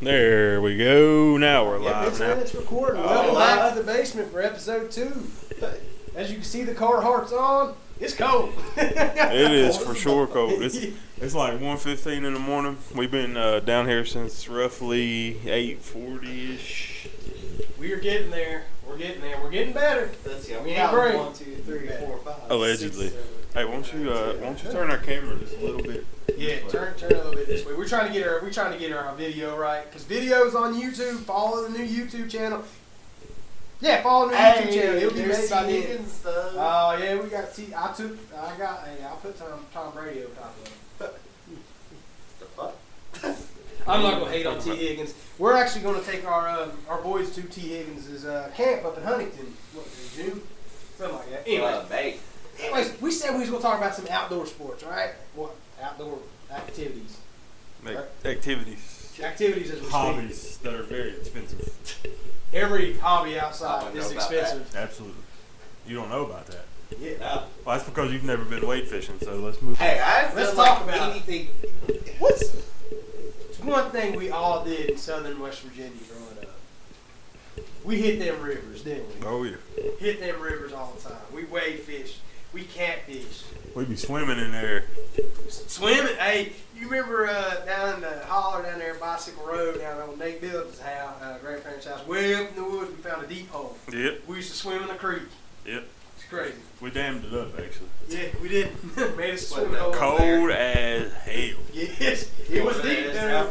There we go. Now we're Yep, live it's now. It's recording. Welcome back to the basement for episode 2. As you can see, the Carhartt's on. It's cold. It is for sure cold. It's like 1:15 in the morning. We've been down here since roughly 8:40ish. We are getting there. We're getting there. We're getting better. Let's see. We ain't great. 1, 2, 3, 4, 5. Allegedly. 6, 7, Hey, won't you turn our camera just a little bit? Yeah, turn a little bit this way. We're trying to get our video right because videos on YouTube. Follow the new YouTube channel. Yeah, follow the new YouTube channel. It'll be made by then. Oh yeah, we got T. I put Tom Brady over top of him. The fuck? I'm not gonna hate on T. Higgins. We're actually gonna take our boys to T. Higgins' camp up in Huntington. What, in June? Something like that. Anyways, we said we was gonna talk about some outdoor sports, right? What outdoor activities? Activities. Activities as we Hobbies that are very expensive. Every hobby outside is expensive. Absolutely. You don't know about that. Yeah. No. Well, that's because you've never been weight fishing, so let's move Hey, on. Let's I've talk done about anything. It's one thing we all did in southern West Virginia growing up. We hit them rivers, didn't we? Oh, yeah. Hit them rivers all the time. We wade fished. We catfished. We be swimming in there. Swimming. Hey, you remember down in the holler down there, Bicycle Road, down on Nate Bills' house, grandparents' house, way up in the woods, we found a deep hole. Yep. We used to swim in the creek. Yep. It's crazy. We dammed it up, actually. Yeah, we did. Made us swim What, over Cold there. as hell. Yes, it was Colder deep than it is there. now?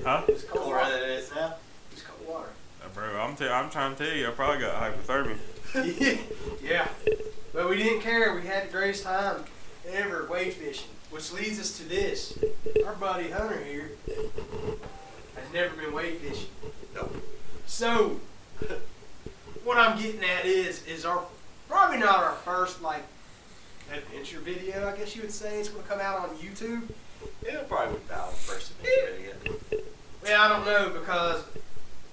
Huh? It was cold Colder water. than it is now. It was cold water. Bro, I'm trying to tell you, I probably got hypothermia. Yeah, but we didn't care. We had the greatest time ever wade fishing, which leads us to this. Our buddy Hunter here has never been wade fishing. Nope. So, what I'm getting at is our probably not our first adventure video. I guess you would say it's going to come out on YouTube. It'll probably be our first adventure video. Well, I don't know because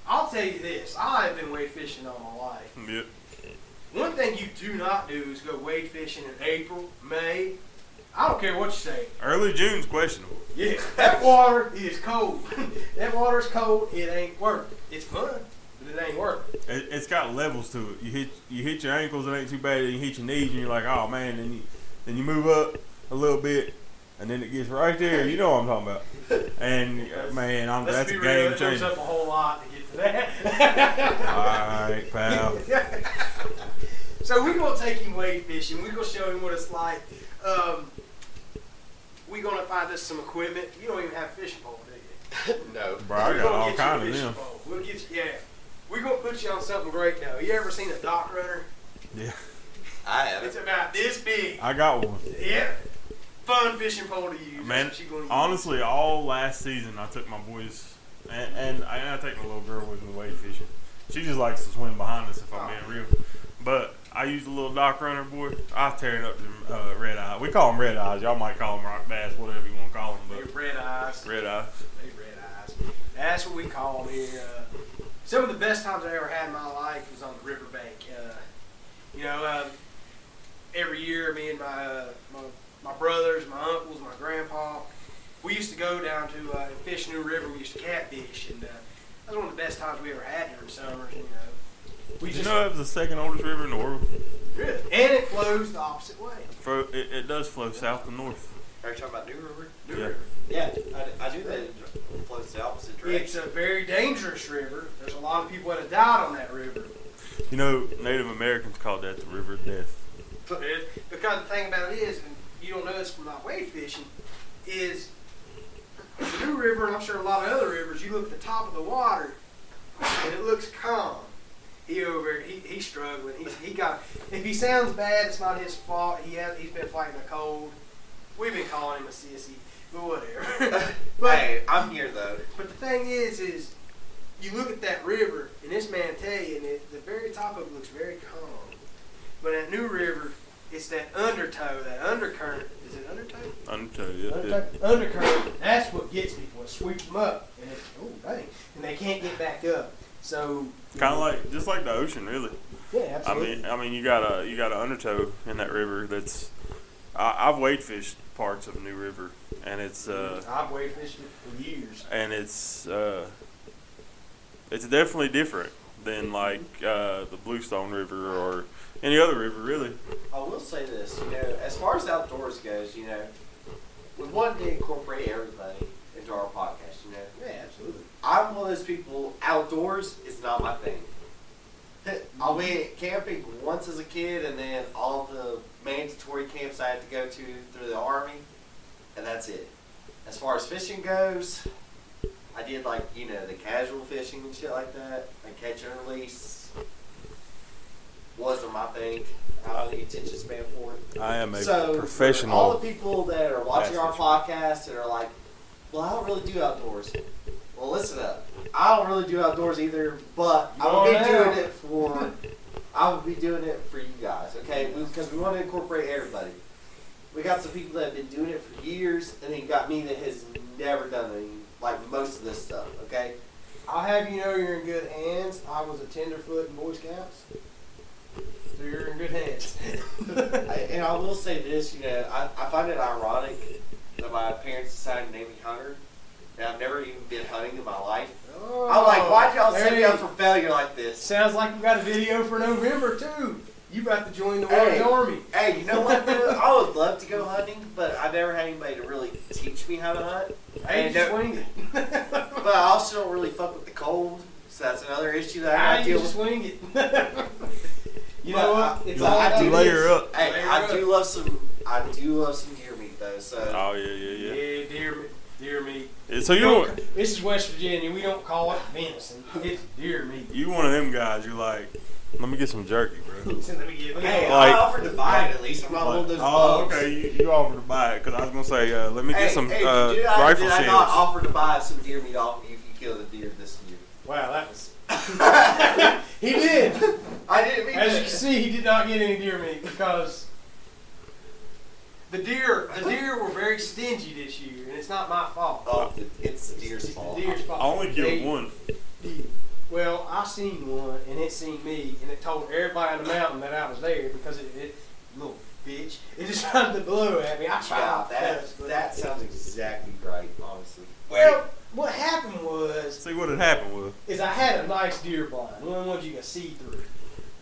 I'll tell you this: I have been wade fishing all my life. Yep. One thing you do not do is go wade fishing in April, May. I don't care what you say. Early June's questionable. Yeah, that water is cold. That water is cold. It ain't worth it. It's fun, but it ain't worth it. It's got levels to it. You hit your ankles, it ain't too bad. Then you hit your knees, and you're like, oh man. Then you move up a little bit, and then it gets right there. You know what I'm talking about. And man, Let's that's be a real. game It goes changer. up a whole lot to get to that. All right, pal. So we're gonna take him wade fishing. We're gonna show him what it's like. We're gonna find us some equipment. You don't even have a fishing pole, do you? No. Bro, I We're got gonna all get you a kind of fishing them. pole. We'll get you. Yeah, we're gonna put you on something great now. You ever seen a dock runner? Yeah, I haven't. It's about this big. I got one. Yeah. Fun fishing pole to use. Man, That's what you're gonna use. honestly, all last season I took my boys, and I take my little girl with me wade fishing. She just likes to swim behind us if I'm being real. But I used a little dock runner, boy. I was tearing up them red eyes. We call them red eyes. Y'all might call them rock bass, whatever you want to call them. They But red eyes. red eyes. They red eyes. That's what we call them here. Some of the best times I ever had in my life was on the riverbank. Every year, me and my brothers, my uncles, my grandpa, we used to go down to fish New River. We used to catfish, and that was one of the best times we ever had during summers. Did you know it was the second oldest river in the world? Really? And it flows the opposite way. It does flow south to north. Are you talking about New River? New Yeah. River. Yeah, I do that. It flows the opposite direction. It's a very dangerous river. There's a lot of people that have died on that river. You know, Native Americans called that the River of Death. Because the thing about it is, and you don't know this from not wade fishing, is the New River, and I'm sure a lot of other rivers, you look at the top of the water, and it looks calm. He's struggling. If he sounds bad, it's not his fault. He's been fighting a cold. We've been calling him a sissy, but whatever. Hey, I'm here though. But the thing is you look at that river, and this man tell you, and the very top of it looks very calm. But at New River, it's that undertow, that undercurrent. Is it undertow? Undertow, yeah. Undercurrent. That's what gets people. It sweeps them up, and dang, and they can't get back up. So Kind of like, just like the ocean, really. yeah, absolutely. I mean, you got a undertow in that river that's I've wade fished parts of New River, and it's I've wade fished it for years. and it's definitely different than like the Bluestone River or any other river, really. I will say this, as far as outdoors goes, we want to incorporate everybody into our podcast, Yeah, absolutely. I'm one of those people, outdoors is not my thing. I went camping once as a kid, and then all the mandatory camps I had to go to through the Army, and that's it. As far as fishing goes, I did the casual fishing and shit like that, like catch and release. Wasn't my thing. I don't have the attention span for it. I am a So, professional. for all the people that are watching our bass podcast and are like, well, I don't really do outdoors. Well, listen up. I don't really do outdoors either, but I will be doing it for. I will be doing it for you guys, okay? Because we want to incorporate everybody. We got some people that have been doing it for years, and then you got me that has never done any, most of this stuff, okay? I'll have you know you're in good hands. I was a tenderfoot in Boy Scouts. So you're in good hands. And I will say this, I find it ironic that my parents decided to name me Hunter, and I've never even been hunting in my life. Oh, I'm like, why'd y'all set me hey, up for failure like this? Sounds like you got a video for November, too. You about to join the World's Army. Hey, you know what, dude? I would love to go hunting, but I never had anybody to really teach me how to hunt. Hey, And just no- swing it. But I also don't really fuck with the cold, so that's another issue that I How gotta you deal just with. swing it. You But know what? It's you all I do about layer this. up. Hey, Layer I up. do love some deer meat though. So Oh yeah. Yeah, deer meat. So you This is West Virginia. We don't call it venison. It's deer meat. you one of them guys. You're like, let me get some jerky, bro. So let me get hey, Like- I offered to buy it at least. I'm not one of those Oh, bugs. okay. You offered to buy it because I was gonna say, let me get some did rifle I not shells. offer to buy some deer meat off you if you kill the deer this year? Wow, that was. He did. I didn't mean As you that. can see, he did not get any deer meat because the deer were very stingy this year, and it's not my fault. Oh, it's the deer's It's fault. the deer's fault. I only killed They one. did. Well, I seen one, and it seen me, and it told everybody in the mountain that I was there because it little bitch, it just tried to blow at me. I tried. Yeah, my best, but- that sounds exactly right, honestly. Well, what happened was See what had happened was. is I had a nice deer blind, one of the ones you can see through.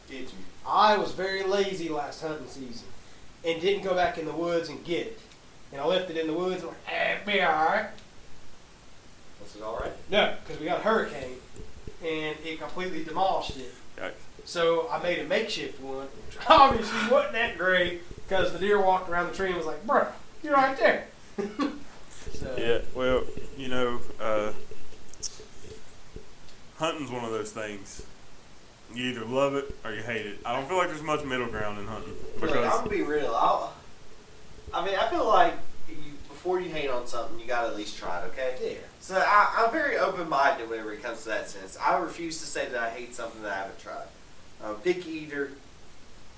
Did you? I was very lazy last hunting season and didn't go back in the woods and get it. And I left it in the woods and like, it'll be alright. Was it all right? No, because we got a hurricane and it completely demolished it. Yikes. So I made a makeshift one, which obviously wasn't that great because the deer walked around the tree and was like, bruh, you're right there. So, Yeah. Well, hunting's one of those things. You either love it or you hate it. I don't feel like there's much middle ground in hunting Look, I'm because gonna be real. I feel like before you hate on something, you gotta at least try it, okay? yeah. So I'm very open-minded whenever it comes to that sense. I refuse to say that I hate something that I haven't tried. I'm a picky eater,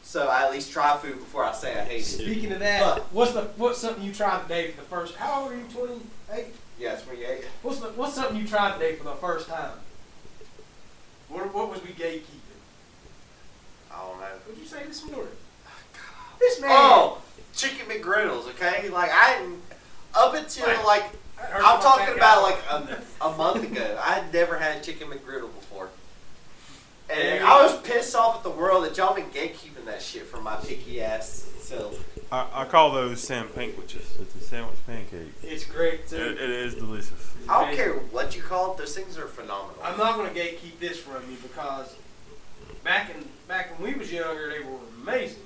so I at least try food before I say I hate it. Speaking of that, what's something you tried today for the first? How old are you? 28. Yeah, 28. What's something you tried today for the first time? What was we gatekeeping? I don't know. What'd you say this morning? This man. Oh, chicken McGriddles, okay? Like I hadn't up until Wait. like I heard I'm talking that about guy. like a month ago. I had never had chicken McGriddle before. There And you I go. was pissed off at the world that y'all been gatekeeping that shit from my picky ass self. I call those Sam Pankwitches. It's a sandwich pancake. It's great too. It is delicious. I don't care what you call it, those things are phenomenal. I'm not going to gatekeep this from you because back when we was younger, they were amazing.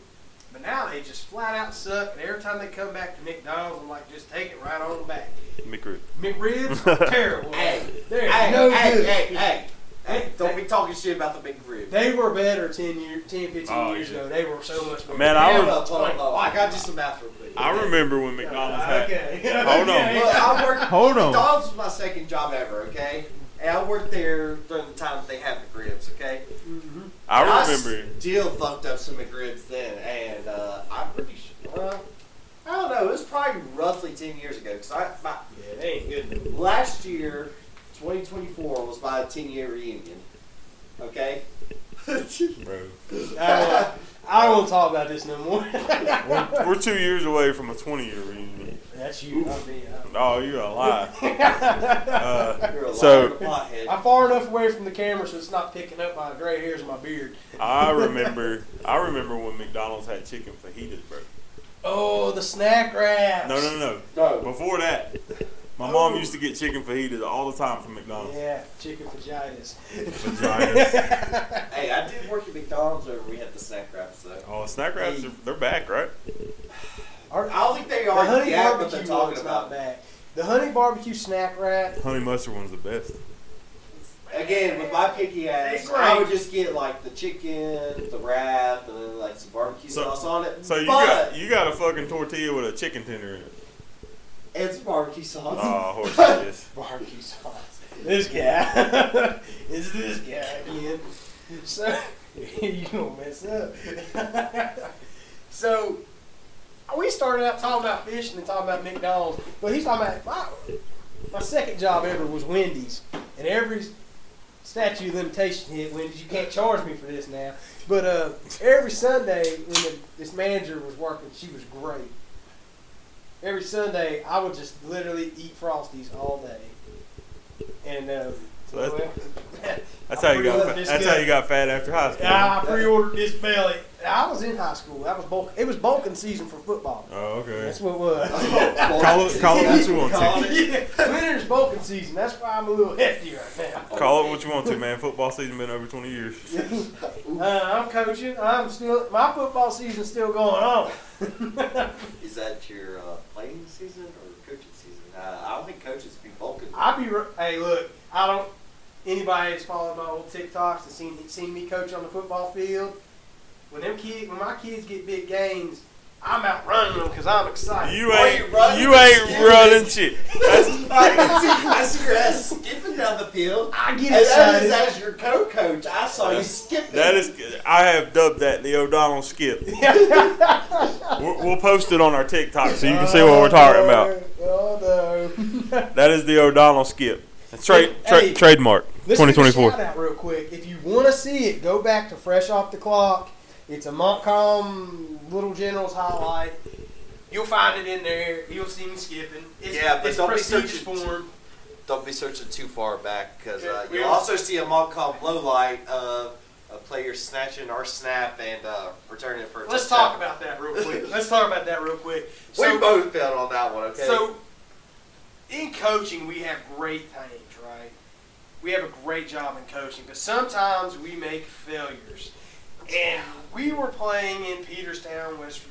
But now they just flat out suck. And every time they come back to McDonald's, I'm like, just take it right on back. McRib. McRibs, terrible. Hey, They're hey, no hey, good. hey, don't be talking shit about the big rib. They were better 10, 15 Oh, years yeah. ago. They were so much better. Man, I Hold rem- up, hold up. I got you some math real quick. I remember when McDonald's had. Okay. Hold on. Okay. Look, I worked. Hold on. McDonald's was my second job ever. Okay, and I worked there during the time that they had McRibs. Okay, Mhm. I remember. Still fucked up some McRibs then, and I'm pretty sure. I don't know. It was probably roughly 10 years ago. Cause Yeah, they ain't good. last year, 2024, was my 10-year reunion. Okay. Bro. I don't want to talk about this no more. We're 2 years away from a 20-year reunion. That's you, not me. Oh, you're a lie. You're a So- liar and a pothead. I'm far enough away from the camera so it's not picking up my gray hairs in my beard. I remember when McDonald's had chicken fajitas, bro. Oh, the snack wraps. No. No. Before that, my mom used to get chicken fajitas all the time from McDonald's. Yeah, chicken vaginas. Vaginas. Hey, I did work at McDonald's where we had the snack wraps though. Oh, snack wraps, they're back, right? Our- I don't think they the are honey yet, but barbecue they're talking one's about. not back. The honey barbecue snack wrap. Honey mustard one's the best. Again, with my picky ass, They're I would great. just get like the chicken, the wrap, and then like some barbecue So- sauce on it. So but you got a fucking tortilla with a chicken tender in it. it's barbecue sauce. Oh, horse yes. Barbecue sauce. This guy. Is this guy again? So, you gonna mess up. So, we started out talking about fishing and talking about McDonald's, but he's talking about my second job ever was Wendy's, and every statute of limitation hit Wendy's. You can't charge me for this now, but every Sunday when this manager was working, she was great. Every Sunday, I would just literally eat Frosties all day, and So that's how you got. That's how you got fat after high school. I pre-ordered this belly. I was in high school. That was bulk. It was bulking season for football. Oh, okay. That's what it was. Call it what you want to. Yeah, winter's bulking season. That's why I'm a little hefty right now. Call it what you want to, man. Football season been over 20 years. I'm coaching. I'm still. My football season's still going on. Is that your playing season or coaching season? I don't think coaches be bulking. Hey, look. I don't. Anybody that's followed my old TikToks and seen me coach on the football field. When my kids get big games, I'm out running them because I'm excited. You Are ain't you running? you ain't running shit. I see your ass skipping down the field. I get And that is excited. as your co-coach. I saw you skipping. That is, I have dubbed that the O'Donnell skip. We'll post it on our TikTok so you can see what we're talking about. Oh no. That is the O'Donnell skip. It's Hey, trademark. Let's give a 2024. shout out real quick. If you want to see it, go back to Fresh Off the Clock. It's a Montcalm Little Generals highlight. You'll find it in there. You'll see me skipping. It's, Yeah, but it's don't be prestigious searching. form. Don't be searching too far back because Okay, you'll also see a Montcalm low light of a player snatching our snap and returning it for a Let's touchdown. talk about that real quick. We So, both failed on that one, okay? so in coaching, we have great things, right? We have a great job in coaching, but sometimes we make failures. And we were playing in Peterstown, West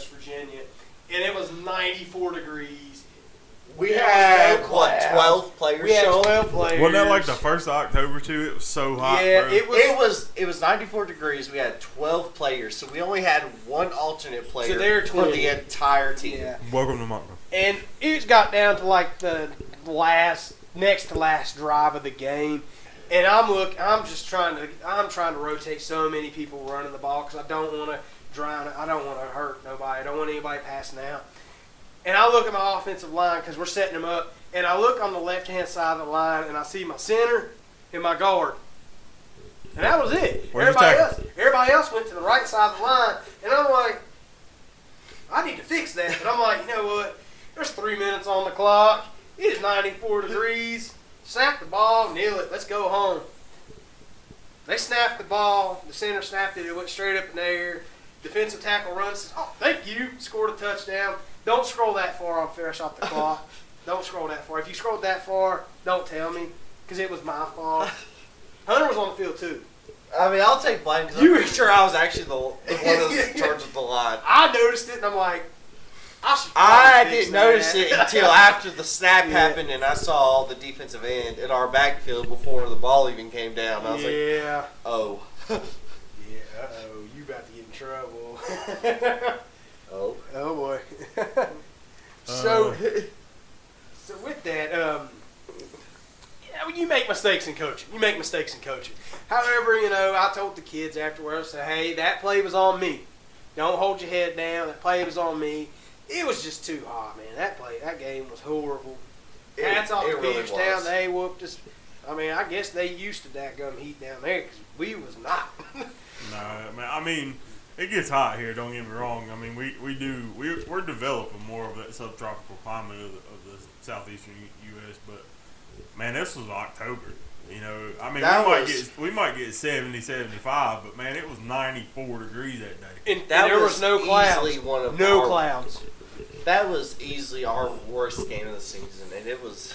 Virginia, and it was 94 degrees. we There had, was no what, clouds. 12 players We had show up? 12 players. Wasn't that like the first of October too? It was so hot, Yeah, bro. It was 94 degrees. We had 12 players, so we only had one alternate player they're for 20. the entire team. Yeah. Welcome to Montgomery. And it got down to like the next to last drive of the game, and I'm trying to rotate so many people running the ball because I don't want to drown it. I don't want to hurt nobody. I don't want anybody passing out. And I look at my offensive line because we're setting them up, and I look on the left-hand side of the line, and I see my center and my guard. And that was it. Where's your tackle? Everybody else went to the right side of the line, and I'm like, I need to fix that. But I'm like, you know what? There's 3 minutes on the clock. It is 94 degrees. Snap the ball, kneel it. Let's go home. They snapped the ball. The center snapped it. It went straight up in the air. Defensive tackle runs. Says, "Oh, thank you." Scored a touchdown. Don't scroll that far on Fresh Off the Clock. Don't scroll that far. If you scrolled that far, don't tell me because it was my fault. Hunter was on the field too. I mean, I'll take blame because I'm pretty sure I was actually the one that was in charge of the line. I noticed it and I'm like, I probably fix didn't notice that. it until after the snap Yeah. happened and I saw the defensive end in our backfield before the ball even came down. I was like, Yeah. oh. Yeah. Uh-oh. You about to get in trouble. Oh. Oh boy. So with that, you make mistakes in coaching. However, I told the kids afterwards, I said, hey, that play was on me. Don't hold your head down. That play was on me. It was just too hot, man. That game was horrible. Hats off to really Peterstown. was. They whooped us. I mean, I guess they used to that gum heat down there because we was not. Nah, man. I mean, it gets hot here. Don't get me wrong. I mean, we're developing more of that subtropical climate of the southeastern U.S. But man, this was October. You know, I mean, we might get 70, 75, but man, it was 94 degrees that day. And there was no clouds. One of No our- clouds. That was easily our worst game of the season, and it was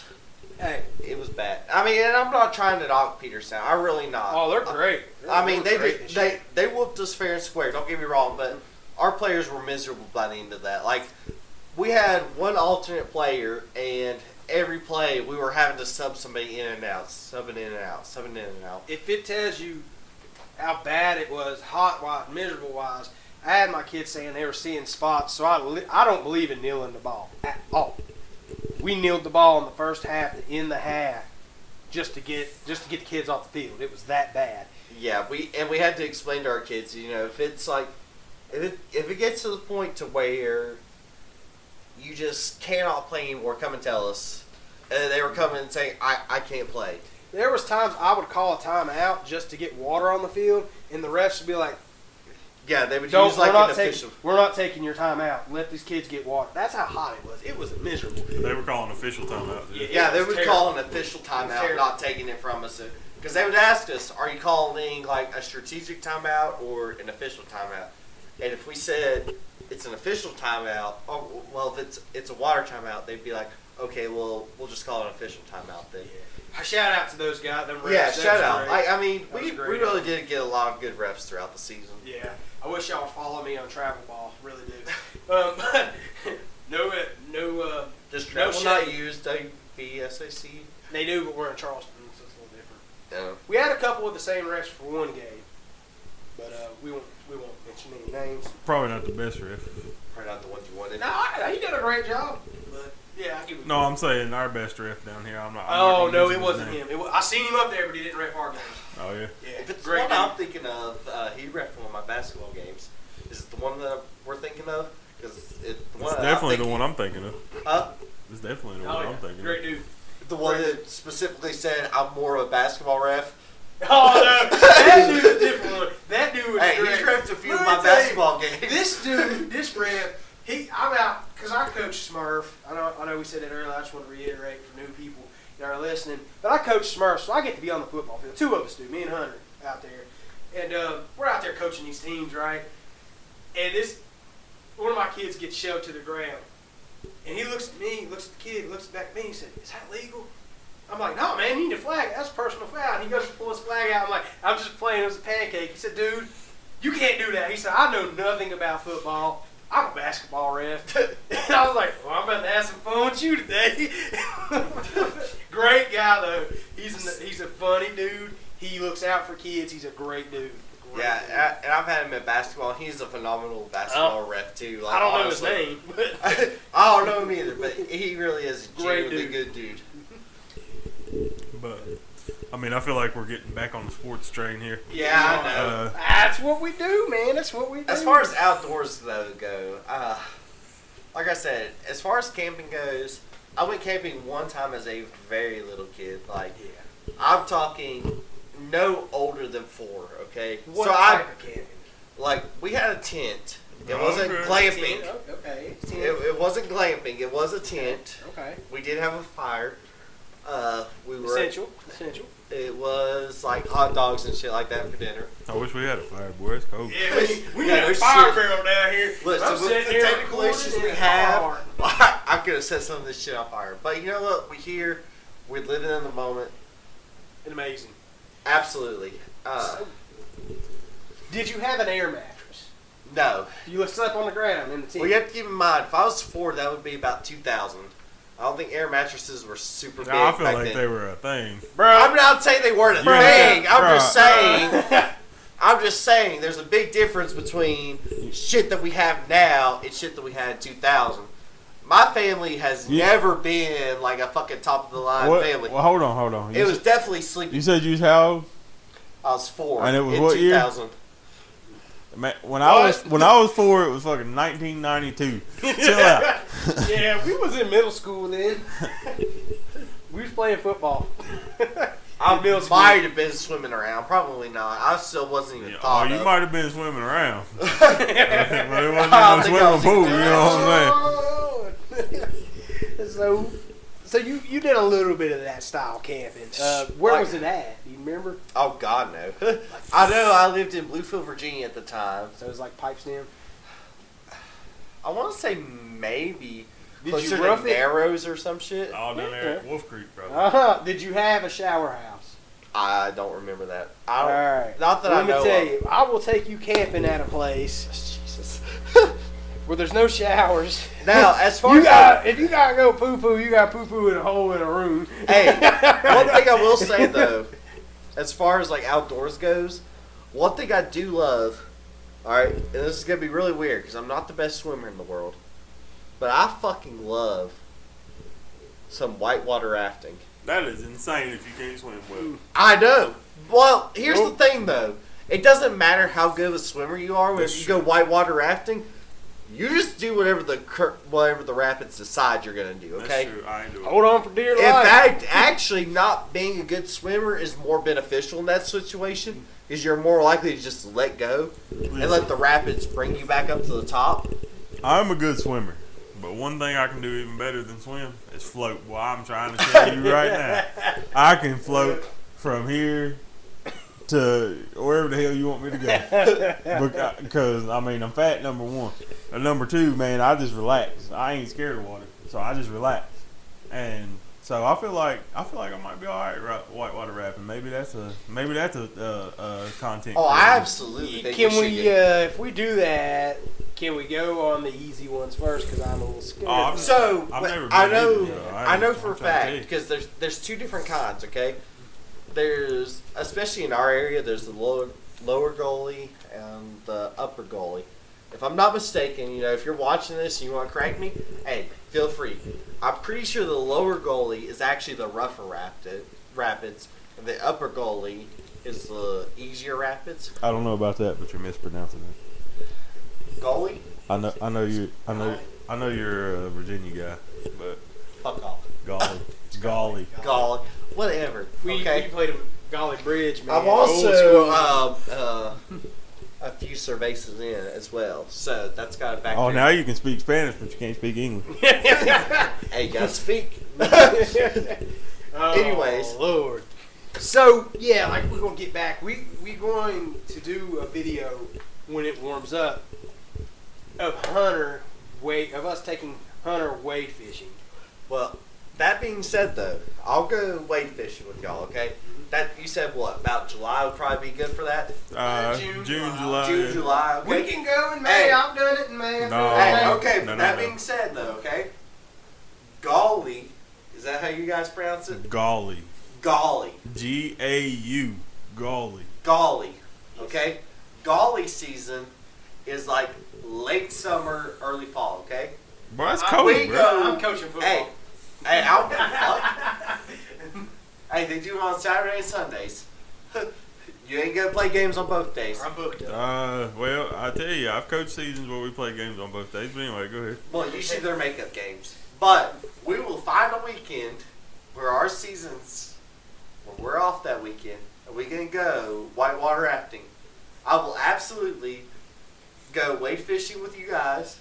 bad. I mean, and I'm not trying to knock Peterstown. I really not. Oh, they're great. I mean, They're great. they whooped us fair and square. Don't get me wrong, but our players were miserable by the end of that. Like, we had one alternate player, and every play we were having to sub somebody in and out, subbing in and out, subbing in and out. If it tells you how bad it was, hot-wise, miserable-wise, I had my kids saying they were seeing spots, so I don't believe in kneeling the ball at all. We kneeled the ball in the first half to end the half just to get the kids off the field. It was that bad. Yeah, we had to explain to our kids, you know, if it's like, if it gets to the point to where you just cannot play anymore, come and tell us. And they were coming and saying, I can't play. There was times I would call a timeout just to get water on the field, and the refs would be like, Yeah, they would Don't, use like we're, an not official. we're not taking your timeout. Let these kids get water. That's how hot it was. It was miserable. They were calling official timeout. Dude. Yeah, they It was would terrible. call an official It was timeout, terrible. not taking it from us. Because they would ask us, are you calling like a strategic timeout or an official timeout? And if we said it's an official timeout, oh, well, if it's a water timeout, they'd be like, okay, well, we'll just call it an official timeout then. Shout out to those guys. Them refs. Yeah, That shout was out. great. I mean, That was we great. really did get a lot of good reps throughout the season. Yeah, I wish y'all would follow me on Travel Ball. Really do. But no. Does No travel not shade. use WBSAC? They do, but we're in Charleston, so it's a little different. No. We had a couple of the same refs for one game, but we won't mention any names. Probably not the best ref. Probably not the ones you wanted. No, he did a great job. But yeah, I give it. No, I'm saying our best ref down here. I'm not Oh gonna no, mention it his wasn't name. him. I seen him up there, but he didn't ref our games. Oh yeah. Yeah, If it's the great one dude. I'm thinking of, he ref one of my basketball games. Is it the one that we're thinking of? Because it's the one It's that definitely I'm the thinking, one I'm thinking of. It's definitely the Oh, one yeah. I'm thinking Great of. dude. the one that specifically said I'm more of a basketball ref. Oh no, that dude's a different one. That dude was Hey, great. he's refed a few of Let me my tell you, basketball games. This dude, this ref, I'm out because I coach Smurf. I know we said it earlier. I just want to reiterate for new people that are listening. But I coach Smurf, so I get to be on the football field. Two of us do, me and Hunter out there, and we're out there coaching these teams, right? And one of my kids gets shoved to the ground, and he looks at me, looks at the kid, looks back at me, and he said, "Is that legal?" I'm like, "No, man, you need a flag. That's a personal foul." And he goes to pull his flag out. I'm like, "I'm just playing. It was a pancake." He said, "Dude, you can't do that." He said, "I know nothing about football. I'm a basketball ref." And I was like, "Well, I'm about to have some fun with you today." Great guy though. He's a funny dude. He looks out for kids. He's a great dude. Great dude. Yeah, and I've had him in basketball. He's a phenomenal basketball ref too. Like, I don't know honestly. his name, but I don't know him either, but he really is a Great genuinely dude. good dude. But I mean, I feel like we're getting back on the sports train here. Yeah, I know. That's what we do, man. That's what we do. As far as outdoors though go, like I said, as far as camping goes, I went camping one time as a very little kid. Like, I'm talking no older than 4. Okay, what so type of camping? we had a tent. It Oh, wasn't okay. glamping. Tent, okay. Tent. It wasn't glamping. It was a tent. Okay. We did have a fire. We were. Essential. It was like hot dogs and shit like that for dinner. I wish we had a fire, boy. It's cold. Yeah, we Yeah, got a there's fire shit. barrel down here. Look, I'm so with sitting the here technical recording issues we in have, a car. I could have set some of this shit on fire. But you know what? We're living in the moment. Amazing. Absolutely. Did you have an air mattress? No. You slept on the ground in the tent. Well, you have to keep in mind, if I was 4, that would be about 2000. I don't think air mattresses were super big Nah, I feel back like then. they were a thing. Bro, I'm not saying they weren't a Bruh. thing. I'm just Bruh. saying. I'm just saying there's a big difference between shit that we have now and shit that we had in 2000. My family has never been like a fucking top of the line What? family. Well, hold on. It was definitely sleeping. You said you was how old? I was 4 And it was in what year? 2000. Man, when I was 4, it was fucking 1992. Chill out. yeah, we was in middle school then. We was playing football. I Mill's might good. have been swimming around. Probably not. I still wasn't even Yeah, thought you of. might have been swimming around, but it wasn't in I the think I swimming was pool. You know what I'm saying? So you did a little bit of that style camping. Where was it at? Do you remember? Oh God, no. I know. I lived in Bluefield, Virginia at the time. So it was like pipe stem. I want to say maybe Did closer you to rough it? Narrows or some shit. All down there at Wolf Creek, bro. Did you have a shower house? I don't remember that. I All don't. right. Not that Let I me know tell of. you, I will take you camping at a place. Jesus. Where there's no showers. Now, as far You as got, if you gotta go poo poo, you got poo poo in a hole in a room. hey, one thing I will say though, as far as like outdoors goes, one thing I do love. All right, and this is gonna be really weird because I'm not the best swimmer in the world, but I fucking love some whitewater rafting. That is insane if you can't swim well. I know. Well, here's Nope. the thing though. It doesn't matter how good of a swimmer you are when That's you true. go whitewater rafting. You just do whatever the rapids decide you're gonna do. Okay. That's true. I ain't doing it. Hold on for dear In life. fact, actually, not being a good swimmer is more beneficial in that situation because you're more likely to just let go and let the rapids bring you back up to the top. I'm a good swimmer, but one thing I can do even better than swim is float. Well, I'm trying to tell you right now, I can float from here to wherever the hell you want me to go. Because I mean, I'm fat, number one. And number two, man, I just relax. I ain't scared of water, so I just relax. And so I feel like I might be all right whitewater rafting. Maybe that's a content. Oh, creator. I absolutely think Can should we, get- if we do that, can we go on the easy ones first? Because I'm a little scared. Oh, I'm- So I've never I been know, either, though. I know for a I'm trying to tell you. fact because there's two different kinds. Okay, there's especially in our area. There's the lower goalie and the upper goalie. If I'm not mistaken, you know, if you're watching this and you want to correct me, hey, feel free. I'm pretty sure the lower goalie is actually the rougher rapids, and the upper goalie is the easier rapids. I don't know about that, but you're mispronouncing it. Goalie, I know you're a Virginia guy, but fuck off. golly. Golly, whatever. we Okay. played a Golly Bridge, man. I'm Old also school. a few cervezas in as well, so that's got to factor. Oh, in. now you can speak Spanish, but you can't speak English. Hey, you gotta speak. Oh, Anyways. Lord. So yeah, like we're gonna get back. We going to do a video when it warms up of of us taking Hunter wade fishing. Well, that being said, though, I'll go wade fishing with y'all. Okay. That you said what about July would probably be good for that. June, June, July. July. June, yeah. July. Okay. We can go in May. Hey. I've done it in May. No. Hey, Oh, okay. no, no, that no. being said, though, okay. Golly, is that how you guys pronounce it? Golly. Golly. G-A-U. Golly. Golly. Okay? Golly season is like late summer, early fall, okay? Bro, that's we cold, bro. go- I'm coaching football. Hey, I don't give a fuck. Hey, they do it on Saturday and Sundays. You ain't gonna play games on both days. I'm booked up. Well, I tell you, I've coached seasons where we play games on both days. But anyway, go ahead. Well, usually they're makeup games. But we will find a weekend where our seasons, when we're off that weekend, and we can go whitewater rafting. I will absolutely go wade fishing with you guys,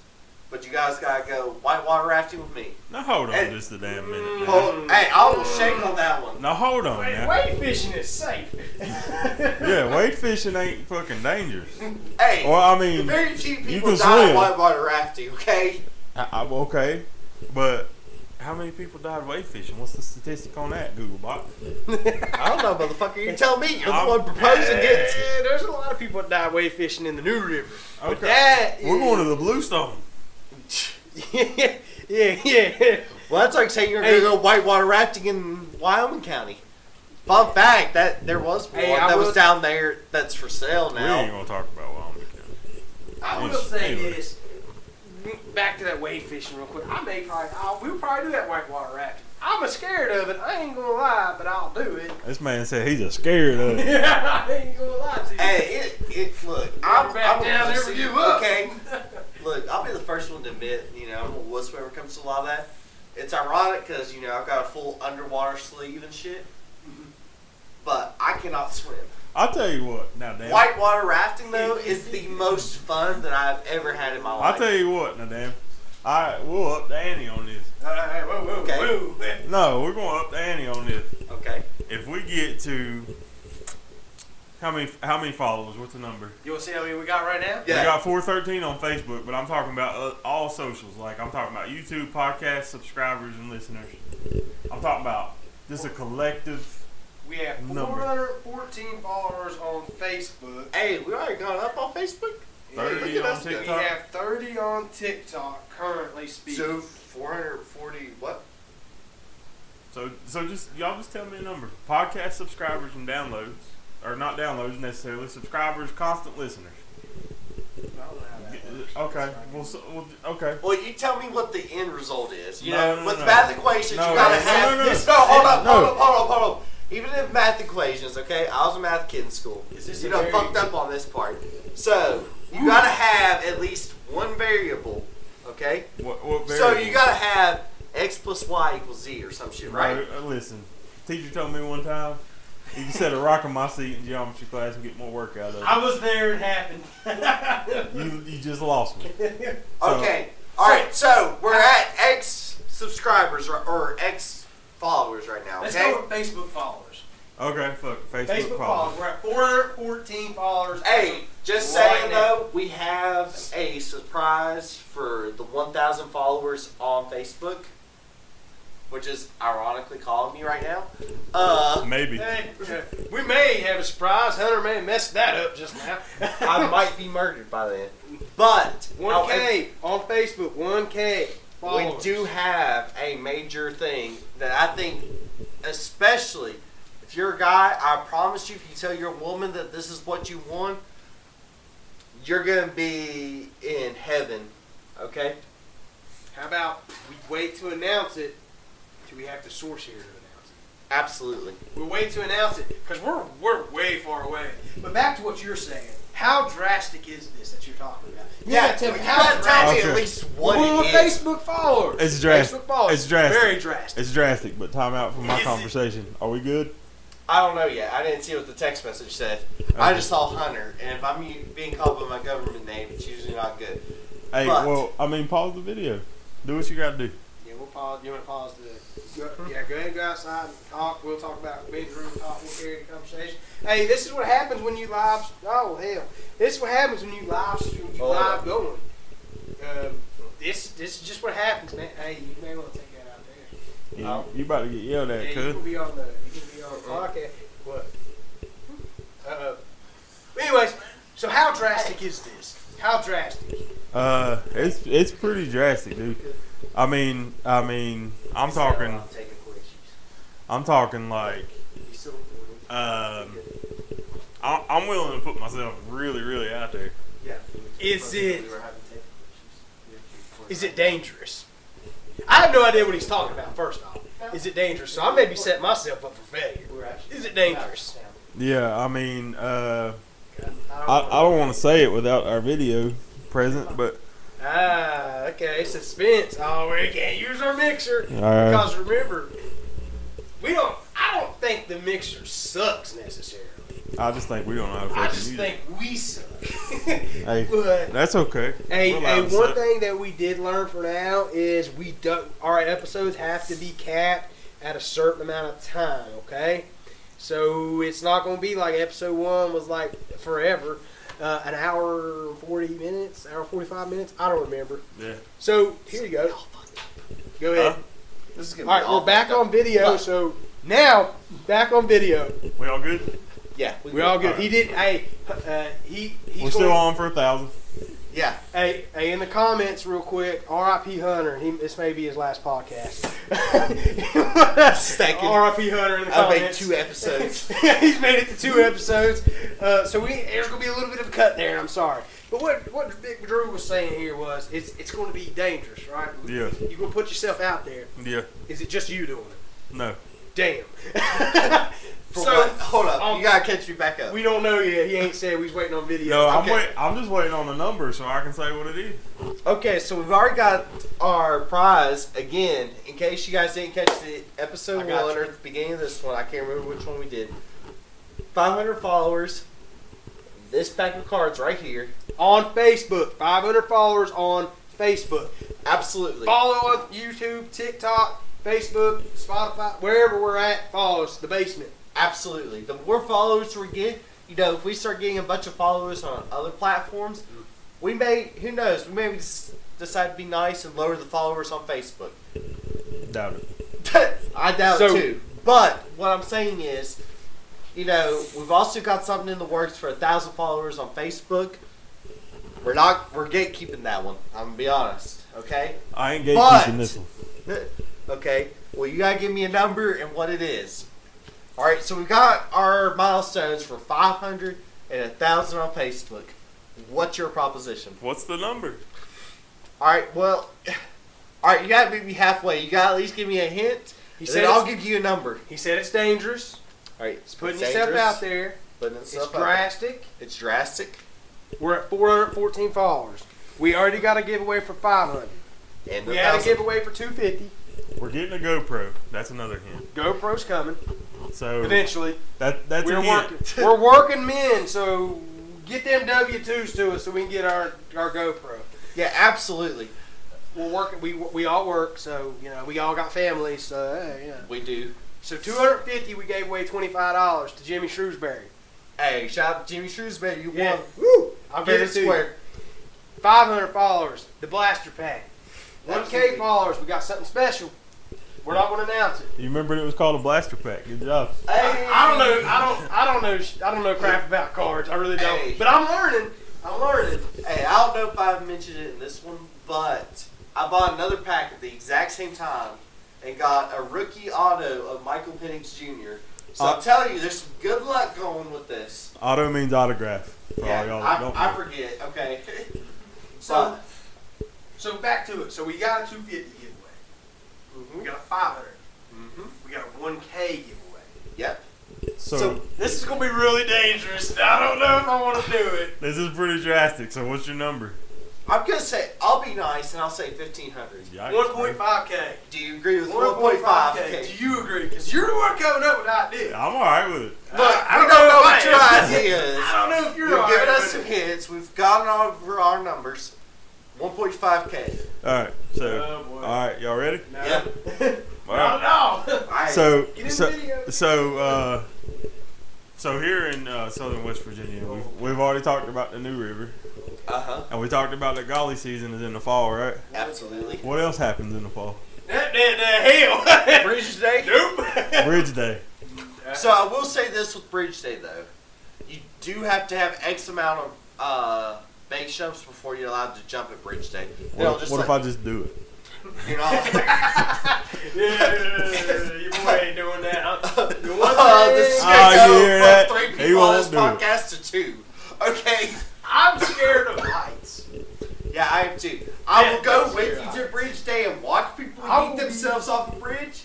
but you guys gotta go whitewater rafting with me. Now hold on Hey. just a damn minute. Now, Well, hey, I will shake on that one. now hold on. Wade, Now. wade fishing is safe. Yeah, wade fishing ain't fucking dangerous. Hey, Well, I mean, very few people can die swim. whitewater rafting, okay? Okay, but how many people died wade fishing? What's the statistic on that, Googlebot? I don't know, motherfucker. You tell me. You're the I'm- one proposing it. Yeah, there's a lot of people that die wade fishing in the New River. But Okay. that We're is- going to the Bluestone. yeah. Well, that's like saying you're going to go whitewater rafting in Wyoming County. Fun fact, that there was one Hey, I that was will- down there that's for sale We ain't now. gonna talk about Wyoming County. I will Yes, say anyway. this. Back to that wade fishing real quick. We'll probably do that whitewater rafting. I'm scared of it. I ain't gonna lie, but I'll do it. This man said he's just scared of it. I ain't gonna lie to you. Hey, look, I'm back a down, never pussy, give up. Okay? Look, I'll be the first one to admit, you know, I'm a wuss when it comes to a lot of that. It's ironic because, you know, I've got a full underwater sleeve and shit. Mm-hmm. cannot swim. I'll tell you what. Now, damn. Whitewater rafting though is the most fun that I've ever had in my life. I'll tell you what. Now, damn. We'll up the ante on this. Hey, whoa, whoa, Okay. whoa. No, we're going up the ante on this. Okay. If we get to how many followers? What's the number? You want to see how many we got right now? Yeah. We got 413 on Facebook, but I'm talking about all socials. Like I'm talking about YouTube, podcast subscribers, and listeners. I'm talking about just a collective. We have Number. 414 followers on Facebook. Hey, we already gone up on Facebook. 30 look at on us go. We TikTok. have 30 on TikTok currently speaking. So 440 what? So just y'all just tell me a number. Podcast subscribers and downloads, or not downloads necessarily. Subscribers, constant listeners. I don't know how that works. Okay. Okay. Well, you tell me what the end result is. You No, know, no, with no. math equations, No, you gotta no, have. no, no. No, hold up, No. hold up. Even if math equations, okay, I was a math kid in school. Is this You a done very- fucked up on this part. So you gotta have at least one variable, okay? What So variable? you gotta have x plus y equals z or some shit, right? No, listen, teacher told me one time, you can set a rock in my seat in geometry class and get more work out of I was there. It happened. it. You just lost me. So, Okay. All right. So we're at x subscribers or x followers right now. Let's Okay. go with Facebook followers. Okay, fuck. Facebook, Facebook followers. followers. We're at 414 followers. Hey, just Right saying now. though, we have a surprise for the 1,000 followers on Facebook, which is ironically calling me right now. Maybe. Hey, we may have a surprise. Hunter may have messed that up just now. I might be murdered by then. But 1K on Facebook. 1K we followers. do have a major thing that I think, especially if you're a guy, I promise you, if you tell your woman that this is what you want, you're gonna be in heaven. Okay. How about we wait to announce it till we have the source here to announce it? Absolutely. We'll wait to announce it because we're way far away. But back to what you're saying. How drastic is this that you're talking about? You gotta tell me you how gotta tell me Okay. at least what Well, it is. Facebook followers. It's drastic. Facebook followers. It's drastic. Very drastic. It's drastic, but time out for my Is it? conversation. Are we good? I don't know yet. I didn't see what the text message said. I just saw Hunter, and if I'm being called by my government name, it's usually not good. Hey, But- well, I mean, pause the video. Do what you gotta do. Yeah, we'll pause. You want to pause the? Yeah, go ahead and go outside and talk. We'll talk about bedroom talk. We'll carry the conversation. Hey, this is what happens when you live. Oh hell, this is what happens when you live. When you Oh. live going. This is just what happens, man. Hey, you may want to take that out there. You about to get yelled at, Yeah, you cuz. can be on the podcast. What? Anyways, so how drastic is this? How drastic? It's pretty drastic, dude. I mean, I'm talking Technical issues. I'm talking like, You still recording? I'm willing to put myself really, really out there. Yeah. Is it- We were having technical issues. Is it dangerous? I have no idea what he's talking about. First off, is it dangerous? So I may be setting myself up for failure. We were actually- Is it dangerous? Yeah, I mean, I I don't want to say it without our video present, but okay, suspense. Oh, we can't use our mixer Alright. because remember, I don't think the mixer sucks necessarily. I just think we don't know how to I fucking just use think we suck. Hey, But that's okay. Hey, We're allowed to one suck. thing that we did learn for now is our episodes have to be capped at a certain amount of time, okay? So it's not going to be like episode 1 was like forever, an hour and 40 minutes, hour 45 minutes, I don't remember. Yeah. So here you go. Go ahead. This is All gonna right, be we're back on video, But- so now back on video. We all good? Yeah. We're all good. Alright. He didn't. Hey, he's We're still going- on for 1,000. Yeah. Hey, in the comments, real quick, R.I.P. Hunter. This may be his last podcast. Second. R.I.P. Hunter in the I made comments. 2 episodes. He's made it to 2 episodes. So there's going to be a little bit of a cut there, and I'm sorry. But what Big Drew was saying here was it's going to be dangerous, right? Yeah. You're going to put yourself out there. Yeah. Is it just you doing it? No. Damn. For So, what? Hold up. um, you gotta catch me back up. we don't know yet. He ain't said. He's waiting on video. No, Okay. I'm just waiting on the number so I can say what it is. Okay, so we've already got our prize again. In case you guys didn't catch the episode I got 1 you. or at the beginning of this one, I can't remember which one we did. 500 followers. This pack of cards right here. On Facebook. 500 followers on Facebook. Absolutely. Follow on YouTube, TikTok, Facebook, Spotify, wherever we're at, follow us, The Basement. Absolutely. The more followers we get, if we start getting a bunch of followers on other platforms, we may, who knows, we may decide to be nice and lower the followers on Facebook. Doubt it. I doubt So- it too. But what I'm saying is, we've also got something in the works for 1,000 followers on Facebook. We're gatekeeping that one. I'm gonna be honest. Okay. I ain't But- gatekeeping this one. Okay. Well, you gotta give me a number and what it is. All right. So we got our milestones for 500 and 1,000 on Facebook. What's your proposition? What's the number? All right. Well. All right. You gotta meet me halfway. You gotta at least give me a hint. He And said then I'll it's- give you a number. He said it's dangerous. All right. It's putting It's yourself dangerous. out there. Putting It's yourself out there. drastic. It's drastic. We're at 414 followers. We already got a giveaway for 500. And We had a 1,000. giveaway for 250. We're getting a GoPro. That's another hint. GoPro's coming So eventually. that's We're a hint. working. We're working men, so get them W-2s to us so we can get our GoPro. Yeah, absolutely. We're working. We all work, so we all got families. So We do. So 250, we gave away $25 to Jimmy Shrewsbury. Hey, shout out to Jimmy Shrewsbury. You Yeah. won. Woo! I'll Get give it it to you. square. 500 followers, the Blaster Pack. 1K Absolutely. followers, we got something special. We're not going to announce it. You remember it was called a blaster pack. Good job. Hey. I don't know. I don't know crap about cards. I really don't. Hey. But I'm learning. Hey, I don't know if I've mentioned it in this one, but I bought another pack at the exact same time and got a rookie auto of Michael Penix Jr. So I'm telling you, there's some good luck going with this. Auto means autograph. For all Yeah, y'all that don't I know. forget. Okay. So, so back to it. So we got a 250 giveaway. We got a 500. We got a 1K giveaway. Yep. So This is gonna be really dangerous. I don't know if I want to do it. this is pretty drastic. So what's your number? I'm gonna say I'll be nice and I'll say 1,500. Yikes, 1.5K. Do you agree with 1.5K. 1.5K? Do you agree? Because you're the one coming up with the idea. I'm all right with it. Look, I we don't don't know know if what I your am. idea is. I don't know if you're You've all given right us with some it. hints. We've gotten over our numbers. 1.5K. All right. So Oh, boy. all right, y'all ready? No. Yeah. All Not right. at all. Alright. So Get in the so video. so here in southern West Virginia, we've already talked about the New River, and we talked about the golly season is in the fall, right? Absolutely. What else happens in the fall? The hell. Bridge Day. Nope. Bridge Day. So I will say this with Bridge Day though, you do have to have X amount of base jumps before you're allowed to jump at Bridge Day. What if I just do it? You know? Yeah, your boy ain't doing that. This is Oh, gonna you go hear from that? 3 He people on this won't do it. podcast to 2. Okay. I'm scared of heights. Yeah, I am too. I Yeah, will go that's with fair. you to Bridge Day and watch people I will eat be- themselves off the bridge.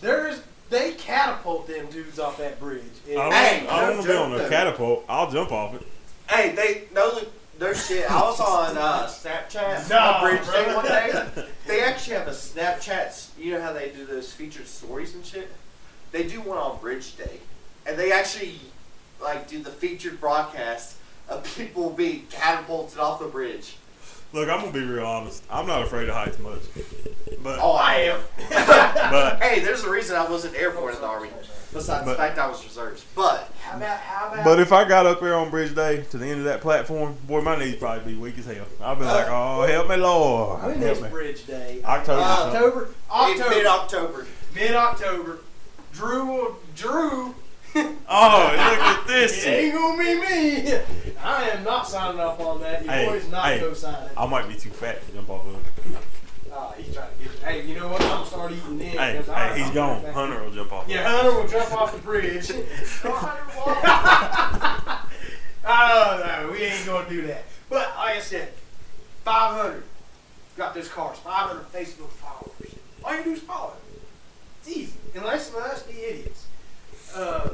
They catapult them dudes off that bridge. Hey, I don't want to be on no a joke, catapult. I'll jump off it. Hey, no shit. I was on Snapchat No, on Bridge Day bro. one day. They actually have a Snapchat. You know how they do those featured stories and shit? They do one on Bridge Day, and they actually do the featured broadcast of people being catapulted off the bridge. Look, I'm gonna be real honest. I'm not afraid of heights much, but Oh, I am. but Hey, there's a reason I wasn't airborne in the Army. Besides the But- fact I was reserves. But How about? but if I got up there on Bridge Day to the end of that platform, boy, my knees probably be weak as hell. I'll be like, oh, help me, Lord, when help is me. Bridge Day? October. October. mid-October. Mid-October. Drew. Oh, look at It this. ain't gonna be me. I am not signing up on that. Your Hey, boy's not hey. co-signing. I might be too fat to jump off of it. Oh, he's trying to get it. Hey, you know what? I'm gonna start eating then. Hey, 'cause hey, he's I'm gone. fat. Hunter will jump off. Yeah, Hunter will jump off the bridge. Oh no, we ain't gonna do that. But like I said, 500 got those cars. 500 Facebook followers. All you do is follow. It's easy, unless us be idiots. Like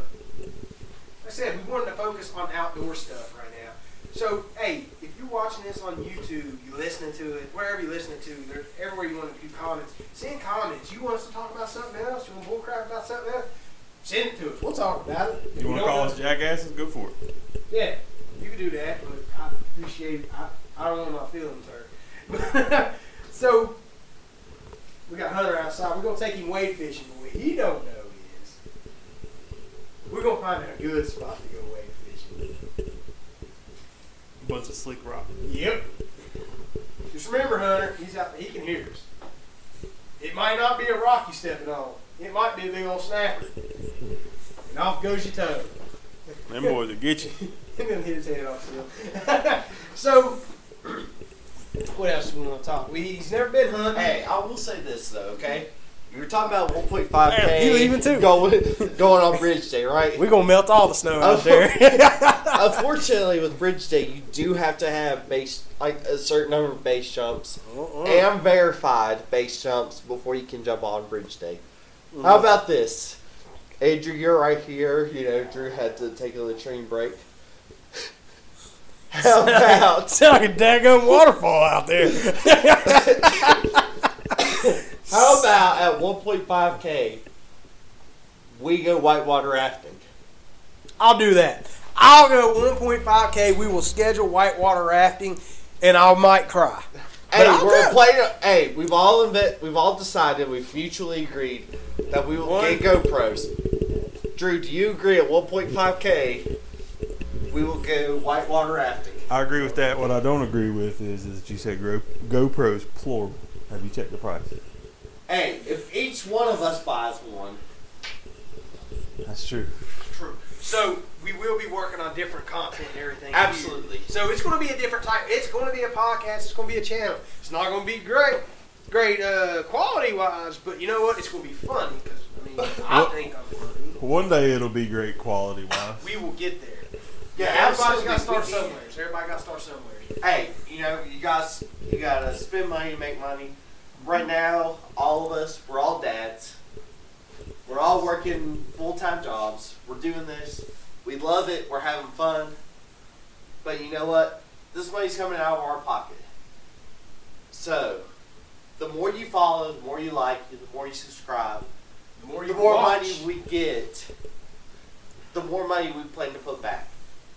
I said, we wanted to focus on outdoor stuff right now. So, hey, if you're watching this on YouTube, you're listening to it, wherever you're listening to, there's everywhere you want to do comments. Send comments. You want us to talk about something else? You want bullcrap about something else? send it to us. We'll talk about it. You want to don't call know- us jackasses? Go for it. Yeah, you can do that, but I appreciate it. I don't want my feelings hurt. So, we got Hunter outside. We're going to take him wade fishing, but what he don't know is we're going to find a good spot to go wade fishing. Bunch of slick rock. Yep. Just remember, Hunter, he's out there. He can hear us. It might not be a rock you stepping on. It might be a big old snapper. And off goes your toe. Them boys will get you. He's gonna hit his head off still. So, what else do we want to talk? He's never been hunting. Hey, I will say this though, okay? You were talking about 1.5K. Hey, you leaving too? Going on Bridge Day, right? We're gonna melt all the snow out there. Unfortunately, with Bridge Day, you do have to have a certain number of base jumps and verified base jumps before you can jump on Bridge Day. How about this? Hey, Drew, you're right here. You know, Drew had to take a latrine break. How about... Sound like a daggone waterfall out there. How about at 1.5K, we go whitewater rafting? I'll do that. I'll go 1.5K. We will schedule whitewater rafting, and I might cry. Hey, I'll we're go. playing. Hey, we've all decided, we've mutually agreed that we will get GoPros. Drew, do you agree at 1.5K we will go whitewater rafting? I agree with that. What I don't agree with is that you said GoPro's plural. Have you checked the price? Hey, if each one of us buys one, That's true. True. So we will be working on different content and everything. absolutely. So it's going to be a different type. It's going to be a podcast. It's going to be a channel. It's not going to be great quality wise, but you know what? It's going to be funny because I think I'm funny. One day it'll be great quality wise. We will get there. Yeah, Everybody's got to start absolutely. somewhere. Everybody got to start somewhere. Hey, you know, you gotta spend money to make money. Right now, all of us, we're all dads. We're all working full-time jobs. We're doing this. We love it. We're having fun. But you know what? This money's coming out of our pocket. So, the more you follow, the more you like, the more you subscribe, The more the you more watch, money we get, the more money we plan to put back.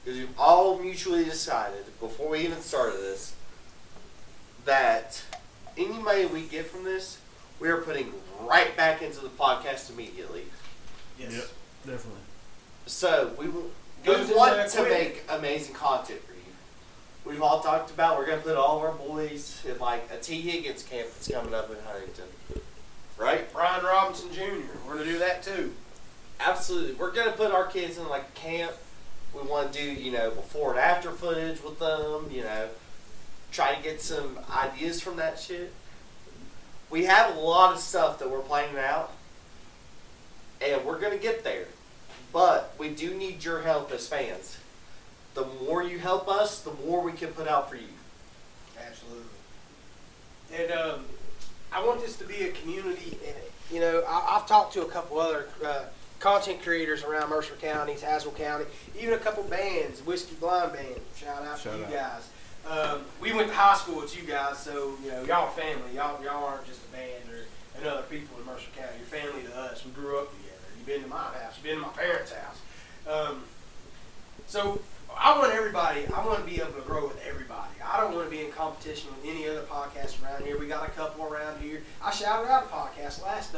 Because we've all mutually decided, before we even started this, that any money we get from this, we are putting right back into the podcast immediately. Yes. Yep, definitely. So we Goes in want there to quick. make amazing content for you. We've all talked about we're going to put all of our boys in like a T. Higgins camp that's coming up in Huntington. Right? Brian Robinson Jr. We're going to do that too. Absolutely. We're going to put our kids in like a camp. We want to do, you know, before and after footage with them, you know, try to get some ideas from that shit. We have a lot of stuff that we're planning out, and we're going to get there. But we do need your help as fans. The more you help us, the more we can put out for you. Absolutely. And I want this to be a community. And, you know, I've talked to a couple other content creators around Mercer County, Tazewell County, even a couple bands, Whiskey Blind Band. Shout out to you guys. We went to high school with you guys, so you know y'all are family. Y'all aren't just a band or another people in Mercer County. You're family to us. We grew up together. You've been to my house. You've been to my parents' house. So I want everybody. I want to be able to grow with everybody. I don't want to be in competition with any other podcast around here. We got a couple around here. I shouted out a podcast last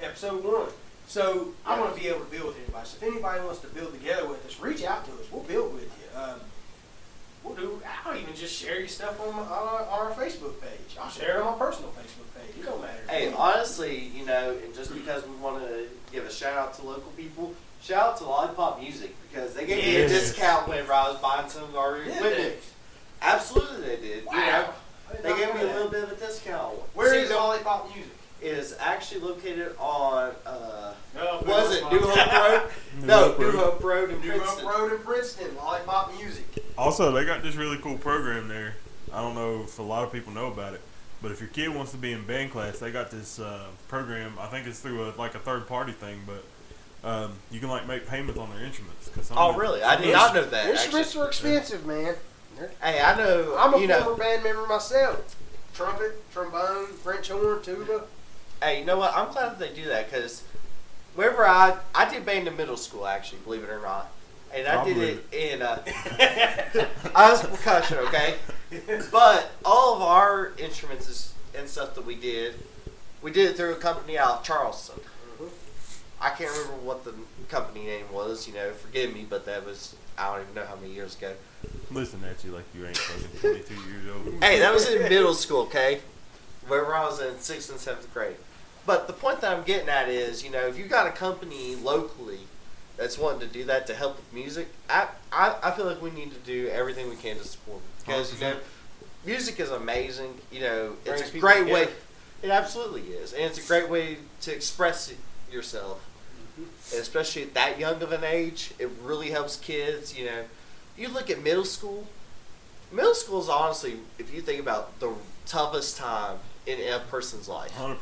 episode 1. So I want to be able to build with everybody. So if anybody wants to build together with us, reach out to us. We'll build with you. I'll even just share your stuff on our Facebook page. I'll share it on my personal Facebook page. It don't matter. Hey, honestly, you know, and just because we want to give a shout out to local people, shout out to Lollipop Music because they gave me a Yes. discount whenever I was buying some of our Did equipment. they? Absolutely, they did. Wow. You know, I did they not gave know me a that. little bit of a discount. Where See, is Lollipop Music? It is actually located on, No, was it New Hope Road? No, New Hope Road in New Princeton. Hope Road in Princeton. Lollipop Music. Also, they got this really cool program there. I don't know if a lot of people know about it, but if your kid wants to be in band class, they got this program. I think it's through a third party thing, but you can like make payments on their instruments. Oh, really? I did not know that. Instruments Actually. are expensive, man. Hey, I know. I'm a you former know. band member myself. Trumpet, trombone, French horn, tuba. Hey, you know what? I'm glad that they do that because wherever I did band in middle school, actually, believe it or not. And I did believe it in, I was percussion, okay? But all of our instruments and stuff that we did it through a company out of Charleston. I can't remember what the company name was, forgive me, but that was, I don't even know how many years ago. Listen at you like you ain't fucking 22 years old. Hey, that was in middle school, okay? Wherever I was in 6th and 7th grade. But the point that I'm getting at is, if you got a company locally that's wanting to do that to help with music, I feel like we need to do everything we can to support it. Because, 100%. music is amazing. It's Brings a people great way. together. It absolutely is. And it's a great way to express yourself. And especially at that young of an age, it really helps kids, You look at middle school. Middle school is honestly, if you think about the toughest time in a person's life. 100%.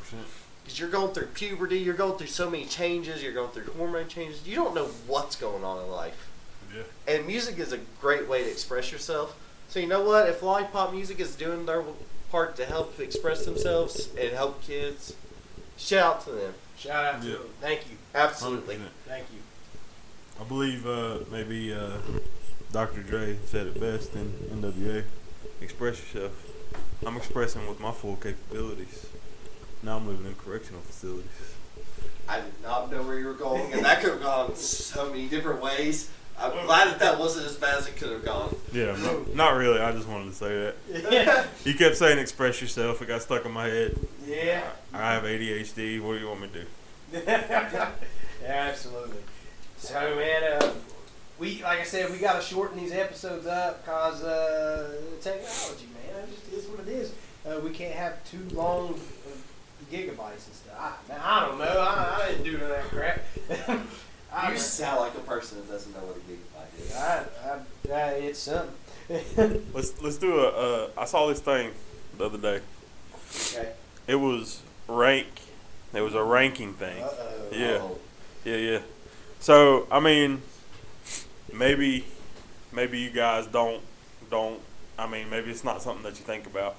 Because you're going through puberty, you're going through so many changes, you're going through hormone changes. You don't know what's going on in life. Yeah. And music is a great way to express yourself. So you know what? If Lollipop Music is doing their part to help express themselves and help kids, shout out to them. Shout out to Yeah. them. Thank you. Absolutely. 100%. Thank you. I believe maybe Dr. Dre said it best in NWA. Express yourself. I'm expressing with my full capabilities. Now I'm living in correctional facilities. I did not know where you were going, and that could have gone so many different ways. I'm glad that wasn't as bad as it could have gone. Yeah, not really. I just wanted to say that. Yeah. You kept saying express yourself. It got stuck in my head. Yeah. I have ADHD. What do you want me to do? Yeah, absolutely. So, man, like I said, we got to shorten these episodes up because technology, man, it just is what it is. We can't have too long gigabytes and stuff. I don't know. I didn't do none of that crap. You sound like a person that doesn't know what a gigabyte is. It's something. Let's do I saw this thing the other day. Okay. It was rank. It was a ranking thing. Uh-oh. Yeah. Oh. Yeah. So I mean, maybe you guys don't. I mean, maybe it's not something that you think about,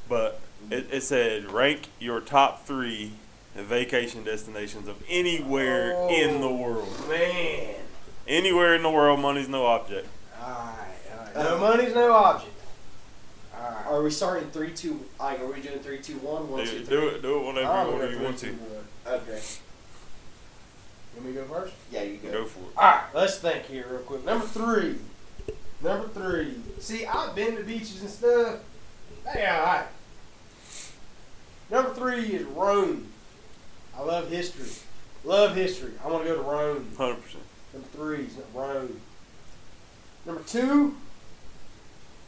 but it said rank your top 3 vacation destinations of anywhere in the world. Man. Anywhere in the world, money's no object. All right. No money's no object. All right. Are we starting 3, 2? Are we doing 3, 2, 1? 1, 2, 3? Do it whenever I'll order go you want to. 3, 2, 1. Okay. You want me to go first? Yeah, you go. Go for it. All right, let's think here real quick. Number three. See, I've been to beaches and stuff. They all right. Number 3 is Rome. I love history. I want to go to Rome. 100%. Number 3 is Rome. Number 2,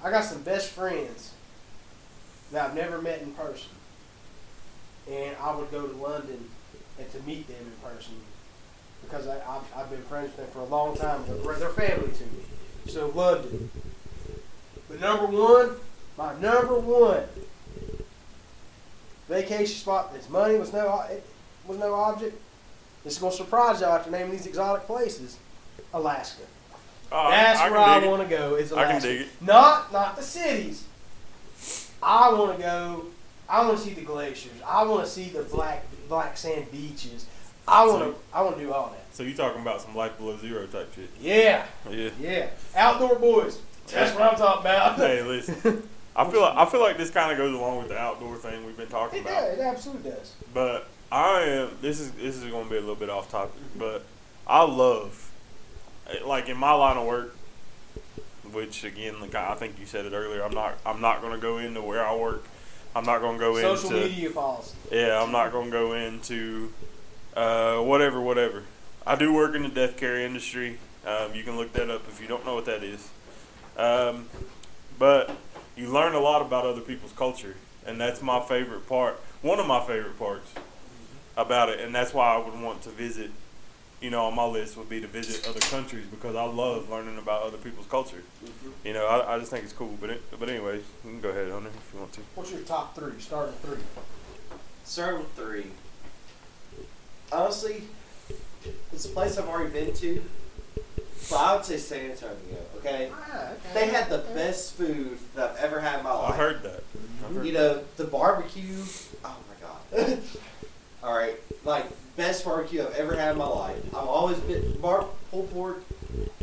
I got some best friends that I've never met in person. And I would go to London and to meet them in person because I've been friends with them for a long time. They're family to me. So London. But my number one vacation spot that's money was no object. This is going to surprise y'all after naming these exotic places. Alaska. That's where I want to go. Is Alaska. I can dig it. Not the cities. I want to go. I want to see the glaciers. I want to see the black sand beaches. I want to do all that. So you talking about some life below zero type shit? Yeah. Yeah. Yeah. Outdoor boys. That's what I'm talking about. Hey, listen. I feel like this kind of goes along with the outdoor thing we've been talking It about. does. It absolutely does. But this is going to be a little bit off topic, but I love, like in my line of work, which again, like I think you said it earlier, I'm not going to go into where I work. I'm not going to go into social media policy. Yeah, I'm not going to go into whatever. I do work in the death care industry. You can look that up if you don't know what that is. But you learn a lot about other people's culture, and that's my favorite part. One of my favorite parts about it, and that's why I would want to visit. On my list would be to visit other countries because I love learning about other people's culture. I just think it's cool. But anyways, you can go ahead, Hunter, if you want to. What's your top 3? Start with 3. Starting with 3. Honestly, it's a place I've already been to, but I would say San Antonio, okay? They had the best food that I've ever had in my life. I heard that. The barbecue, oh my God. All right, like best barbecue I've ever had in my life. I've always been pulled pork,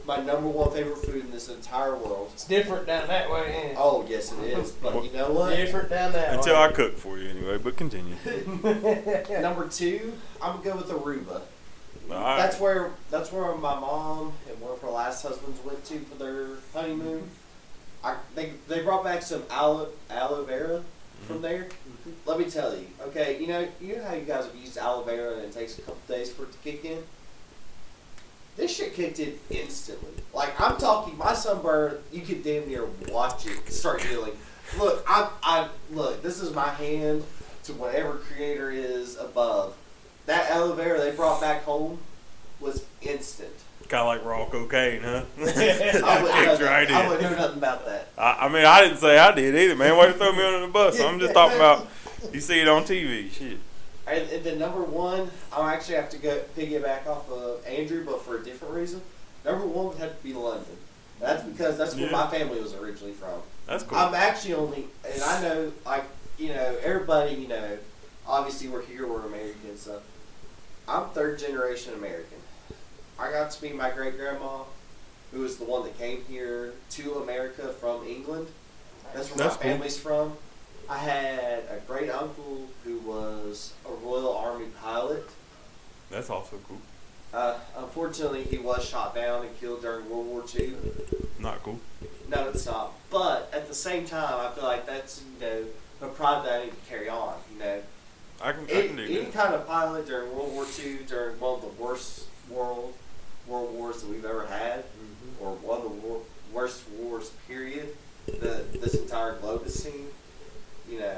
my number one favorite food in this entire world. It's different down that way, ain't it? Oh yes, it is. But you know what? Different down that Until way. I cook for you anyway, but continue. Number two, I'm gonna go with Aruba. Alright. That's where my mom and one of her last husbands went to for their honeymoon. They brought back some aloe vera from there. Let me tell you, okay, you know how you guys have used aloe vera and it takes a couple days for it to kick in? This shit kicked in instantly. Like, I'm talking, my sunburn, you could damn near watch it start healing. Look, look, this is my hand to whatever creator is above. That aloe vera they brought back home was instant. Kind of like raw cocaine, huh? I wouldn't Right know, in. I wouldn't know nothing about that. I mean, I didn't say I did either, man. Why you throw me under the bus? I'm just talking about, you see it on TV, shit. And then number one, I'll actually have to go piggyback off of Andrew, but for a different reason. Number one would have to be London. That's because that's where Yeah. my family was originally from. That's cool. I'm actually only, and I know, like, you know, everybody, you know, obviously we're here, we're Americans, so I'm third generation American. I got to meet my great grandma, who was the one that came here to America from England. That's where That's my cool. family's from. I had a great uncle who was a Royal Army pilot. That's also cool. Unfortunately, he was shot down and killed during World War II. Not cool. No, it's not. But at the same time, I feel like that's, you know, a pride that I need to carry on. You know, I can do any that. kind of pilot during World War II, during one of the worst world wars that we've ever had, or one of the worst wars, period, that this entire globe has seen. You know,